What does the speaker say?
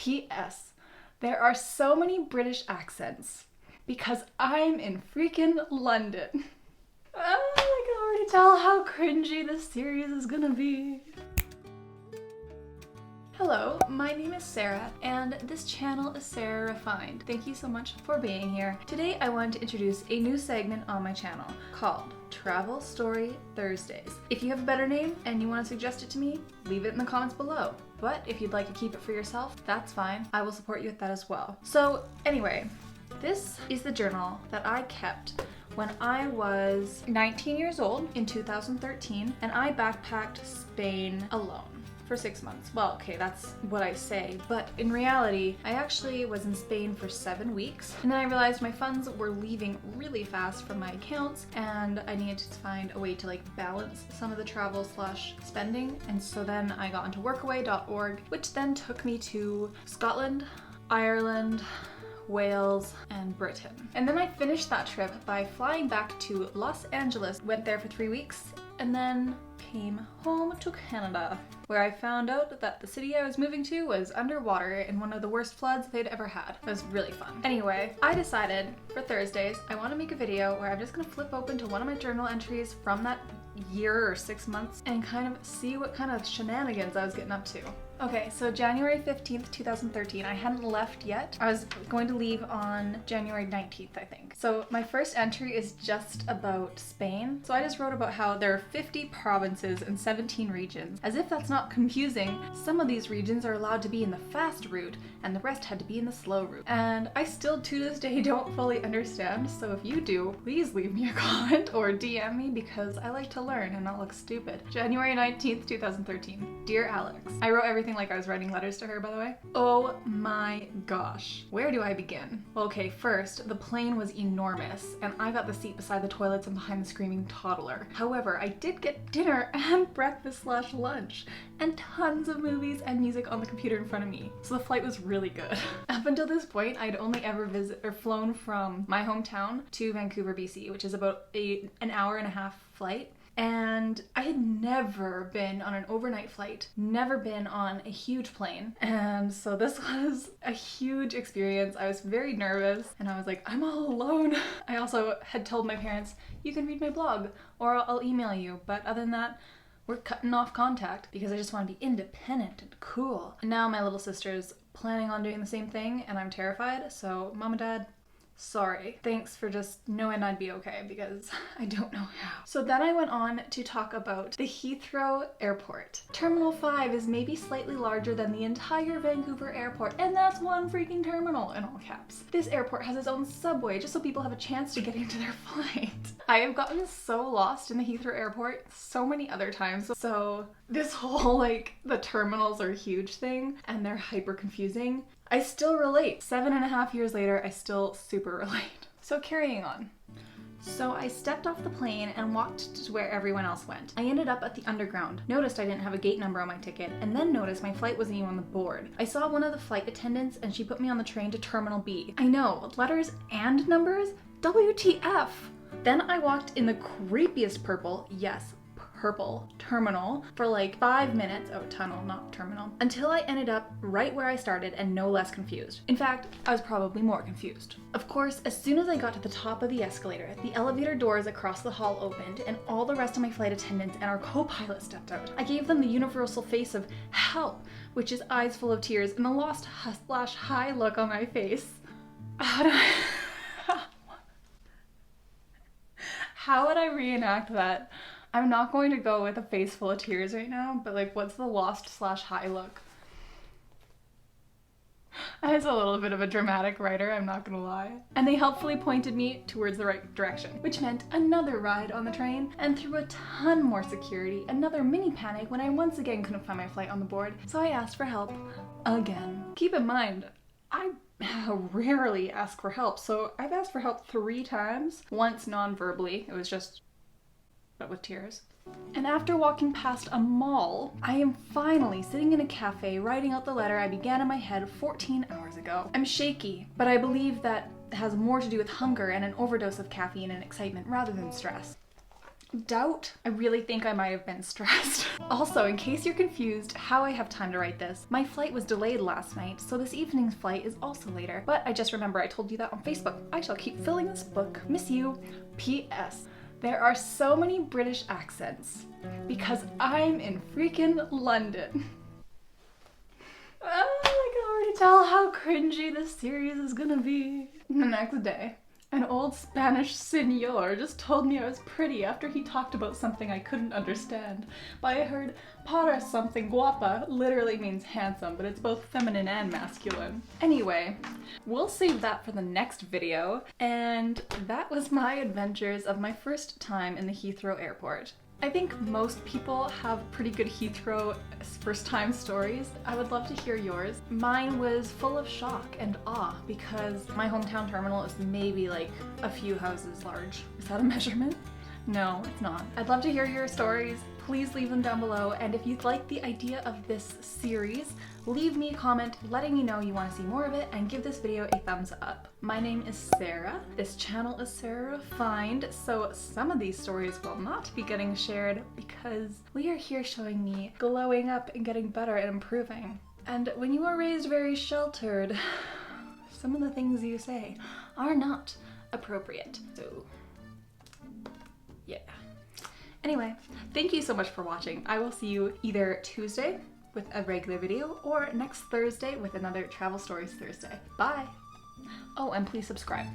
P.S. There are so many British accents because I'm in freaking London. Oh, I can already tell how cringy this series is gonna be. Hello, my name is Sarah, and this channel is Sarah Refined. Thank you so much for being here. Today I want to introduce a new segment on my channel called Travel Story Thursdays. If you have a better name and you want to suggest it to me, leave it in the comments below. But if you'd like to keep it for yourself, that's fine. I will support you with that as well. So anyway, this is the journal that I kept when I was 19 years old in 2013, and I backpacked Spain alone for 6 months. Well, okay, that's what I say, but in reality, I actually was in Spain for 7 weeks, and then I realized my funds were leaving really fast from my accounts, and I needed to find a way to like balance some of the travel / spending, and so then I got into workaway.org, which then took me to Scotland, Ireland, Wales, and Britain. And then I finished that trip by flying back to Los Angeles, went there for 3 weeks, and then came home to Canada, where I found out that the city I was moving to was underwater in one of the worst floods they'd ever had. It was really fun. Anyway, I decided for Thursdays I want to make a video where I'm just gonna flip open to one of my journal entries from that year or 6 months and kind of see what kind of shenanigans I was getting up to. Okay, so January 15th, 2013, I hadn't left yet. I was going to leave on January 19th, I think. So my first entry is just about Spain. So I just wrote about how there are 50 provinces and 17 regions. As if that's not confusing, some of these regions are allowed to be in the fast route and the rest had to be in the slow route. And I still to this day don't fully understand, so if you do, please leave me a comment or DM me because I like to learn and not look stupid. January 19th, 2013. Dear Alex, I wrote everything like I was writing letters to her, by the way. Oh my gosh. Where do I begin? Well, okay, first, the plane was enormous, and I got the seat beside the toilets and behind the screaming toddler. However, I did get dinner and breakfast / lunch, and tons of movies and music on the computer in front of me. So the flight was really good. Up until this point, I'd only ever flown from my hometown to Vancouver, BC, which is about an hour and a half flight. And I had never been on an overnight flight, never been on a huge plane. And so this was a huge experience. I was very nervous and I was like, I'm all alone. I also had told my parents, you can read my blog or I'll email you. But other than that, we're cutting off contact because I just want to be independent and cool. And now my little sister's planning on doing the same thing and I'm terrified. So Mom and Dad, sorry. Thanks for just knowing I'd be okay because I don't know how. So then I went on to talk about the Heathrow Airport. Terminal 5 is maybe slightly larger than the entire Vancouver airport, and that's one freaking terminal in all caps. This airport has its own subway just so people have a chance to get into their flight. I have gotten so lost in the Heathrow Airport so many other times. So this whole like the terminals are huge thing and they're hyper confusing. I still relate. 7.5 years later, I still super relate. So carrying on. So I stepped off the plane and walked to where everyone else went. I ended up at the underground, noticed I didn't have a gate number on my ticket, and then noticed my flight wasn't even on the board. I saw one of the flight attendants and she put me on the train to Terminal B. I know, letters and numbers? WTF! Then I walked in the creepiest purple, yes, purple terminal for like 5 minutes, oh tunnel, not terminal, until I ended up right where I started and no less confused. In fact, I was probably more confused. Of course, as soon as I got to the top of the escalator, the elevator doors across the hall opened and all the rest of my flight attendants and our co-pilot stepped out. I gave them the universal face of help, which is eyes full of tears and a lost / high look on my face. How would I reenact that? I'm not going to go with a face full of tears right now, but like, what's the lost / high look? I was a little bit of a dramatic writer, I'm not gonna lie. And they helpfully pointed me towards the right direction, which meant another ride on the train, and through a ton more security, another mini panic when I once again couldn't find my flight on the board, so I asked for help again. Keep in mind, I rarely ask for help, so I've asked for help 3 times. Once non-verbally, it was just but with tears. And after walking past a mall, I am finally sitting in a cafe writing out the letter I began in my head 14 hours ago. I'm shaky, but I believe that has more to do with hunger and an overdose of caffeine and excitement rather than stress. doubt. I really think I might have been stressed. Also, in case you're confused how I have time to write this, my flight was delayed last night, so this evening's flight is also later. But I just remember I told you that on Facebook. I shall keep filling this book. Miss you. P.S. There are so many British accents because I'm in freaking London. Oh, I can already tell how cringy this series is gonna be. The next day, an old Spanish señor just told me I was pretty after he talked about something I couldn't understand. But I heard para something guapa literally means handsome, but it's both feminine and masculine. Anyway, we'll save that for the next video. And that was my adventures of my first time in the Heathrow airport. I think most people have pretty good Heathrow first time stories. I would love to hear yours. Mine was full of shock and awe because my hometown terminal is maybe like a few houses large. Is that a measurement? No, it's not. I'd love to hear your stories. Please leave them down below, and if you'd like the idea of this series, leave me a comment letting me know you want to see more of it, and give this video a thumbs up. My name is Sarah. This channel is Sarah Refined, so some of these stories will not be getting shared because we are here showing me glowing up and getting better and improving. And when you are raised very sheltered, some of the things you say are not appropriate. So yeah. Anyway, thank you so much for watching. I will see you either Tuesday with a regular video or next Thursday with another Travel Stories Thursday. Bye! Oh, and please subscribe.